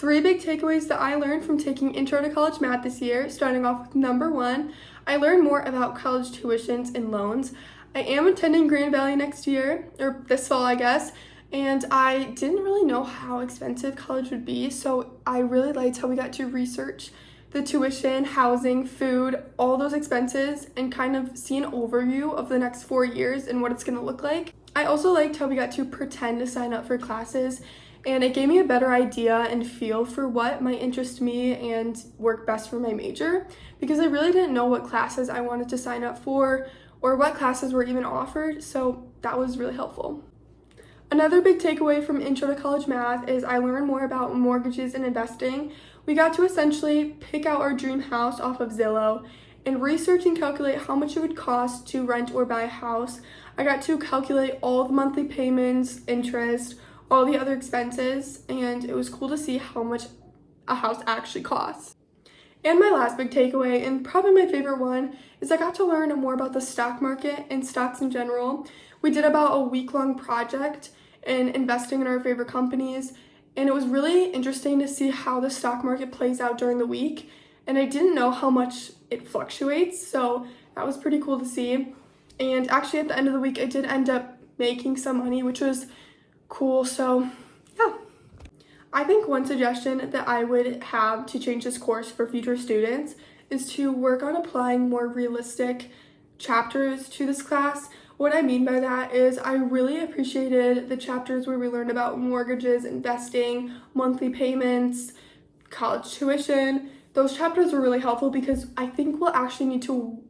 Three big takeaways that I learned from taking Intro to College Math this year, starting off with number one, I learned more about college tuitions and loans. I am attending Grand Valley next year, or this fall, I guess, and I didn't really know how expensive college would be, so I really liked how we got to research the tuition, housing, food, all those expenses, and kind of see an overview of the next 4 years and what it's going to look like. I also liked how we got to pretend to sign up for classes, and it gave me a better idea and feel for what might interest me and work best for my major, because I really didn't know what classes I wanted to sign up for or what classes were even offered, so that was really helpful. Another big takeaway from Intro to College Math is I learned more about mortgages and investing. We got to essentially pick out our dream house off of Zillow and research and calculate how much it would cost to rent or buy a house. I got to calculate all the monthly payments, interest, all the other expenses, and it was cool to see how much a house actually costs. And my last big takeaway, and probably my favorite one, is I got to learn more about the stock market and stocks in general. We did about a week-long project in investing in our favorite companies, and it was really interesting to see how the stock market plays out during the week, and I didn't know how much it fluctuates, so that was pretty cool to see. And actually at the end of the week, I did end up making some money, which was cool, so yeah. I think one suggestion that I would have to change this course for future students is to work on applying more realistic chapters to this class. What I mean by that is I really appreciated the chapters where we learned about mortgages, investing, monthly payments, college tuition. Those chapters were really helpful because I think we'll actually need to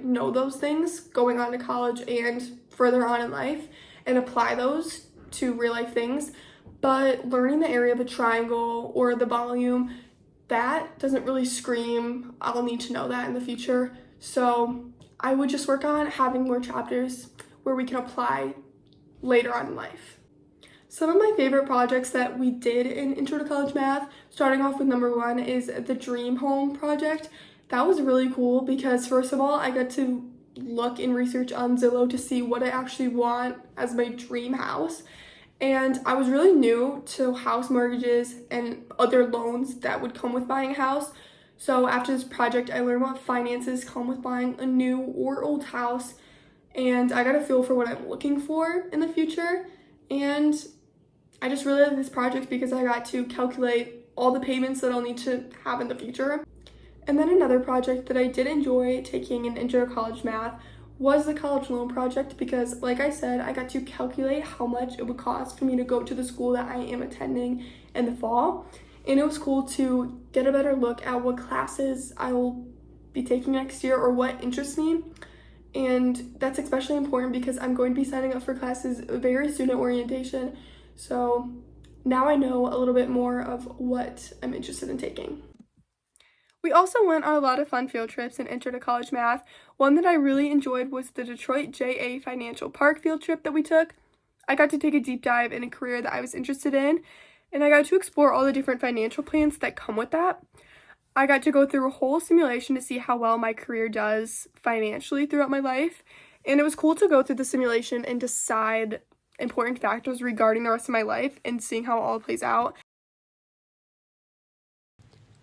know those things going on to college and further on in life and apply those to real life things. But learning the area of a triangle or the volume, that doesn't really scream, I'll need to know that in the future. So I would just work on having more chapters where we can apply later on in life. Some of my favorite projects that we did in Intro to College Math, starting off with number one, is the Dream Home project. That was really cool because first of all, I got to look and research on Zillow to see what I actually want as my dream house. And I was really new to house mortgages and other loans that would come with buying a house. So after this project, I learned what finances come with buying a new or old house. And I got a feel for what I'm looking for in the future. And I just really like this project because I got to calculate all the payments that I'll need to have in the future. And then another project that I did enjoy taking in Intro to College Math was the college loan project because, like I said, I got to calculate how much it would cost for me to go to the school that I am attending in the fall. And it was cool to get a better look at what classes I will be taking next year or what interests me. And that's especially important because I'm going to be signing up for classes very soon at orientation. So now I know a little bit more of what I'm interested in taking. We also went on a lot of fun field trips in Intro to College Math. One that I really enjoyed was the Detroit JA Financial Park field trip that we took. I got to take a deep dive in a career that I was interested in, and I got to explore all the different financial plans that come with that. I got to go through a whole simulation to see how well my career does financially throughout my life, and it was cool to go through the simulation and decide important factors regarding the rest of my life and seeing how it all plays out.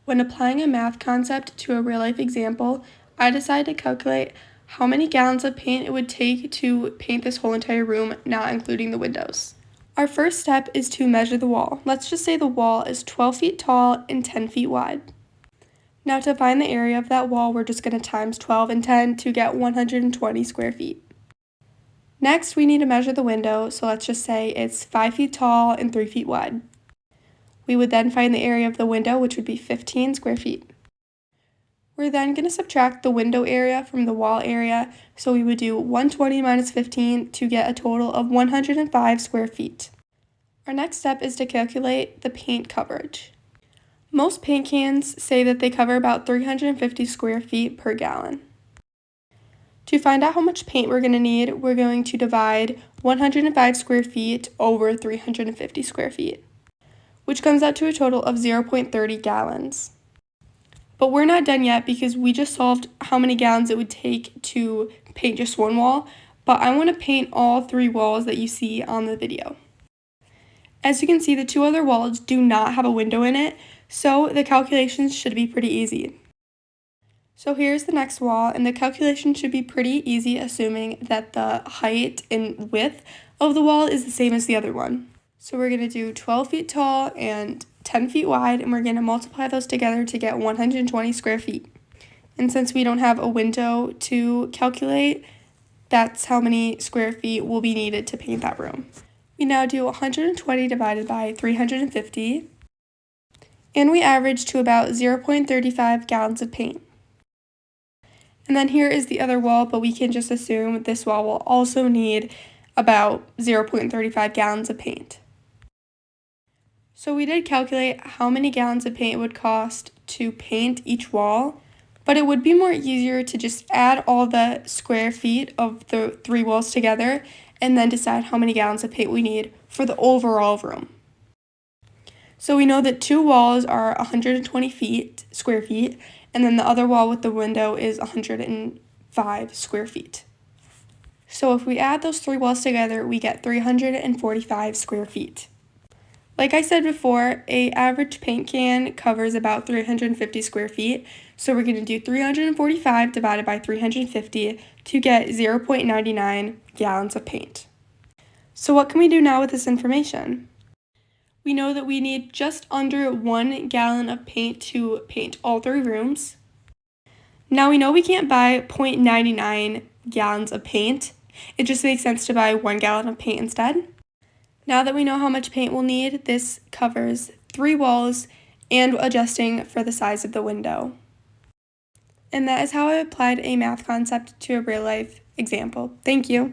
When applying a math concept to a real-life example, I decided to calculate how many gallons of paint it would take to paint this whole entire room, not including the windows. Our first step is to measure the wall. Let's just say the wall is 12 feet tall and 10 feet wide. Now to find the area of that wall, we're just going to times 12 and 10 to get 120 square feet. Next, we need to measure the window, so let's just say it's 5 feet tall and 3 feet wide. We would then find the area of the window, which would be 15 square feet. We're then going to subtract the window area from the wall area, so we would do 120 minus 15 to get a total of 105 square feet. Our next step is to calculate the paint coverage. Most paint cans say that they cover about 350 square feet per gallon. To find out how much paint we're going to need, we're going to divide 105 square feet over 350 square feet, which comes out to a total of 0.30 gallons. But we're not done yet because we just solved how many gallons it would take to paint just one wall, but I want to paint all 3 walls that you see on the video. As you can see, the two other walls do not have a window in it, so the calculations should be pretty easy. So here's the next wall, and the calculation should be pretty easy, assuming that the height and width of the wall is the same as the other one. So we're going to do 12 feet tall and 10 feet wide, and we're going to multiply those together to get 120 square feet. And since we don't have a window to calculate, that's how many square feet will be needed to paint that room. We now do 120 divided by 350, and we average to about 0.35 gallons of paint. And then here is the other wall, but we can just assume this wall will also need about 0.35 gallons of paint. So we did calculate how many gallons of paint it would cost to paint each wall, but it would be more easier to just add all the square feet of the three walls together and then decide how many gallons of paint we need for the overall room. So we know that two walls are 120 square feet, and then the other wall with the window is 105 square feet. So if we add those three walls together, we get 345 square feet. Like I said before, an average paint can covers about 350 square feet, so we're going to do 345 divided by 350 to get 0.99 gallons of paint. So what can we do now with this information? We know that we need just under 1 gallon of paint to paint all three rooms. Now we know we can't buy 0.99 gallons of paint. It just makes sense to buy 1 gallon of paint instead. Now that we know how much paint we'll need, this covers 3 walls and adjusting for the size of the window. And that is how I applied a math concept to a real life example. Thank you.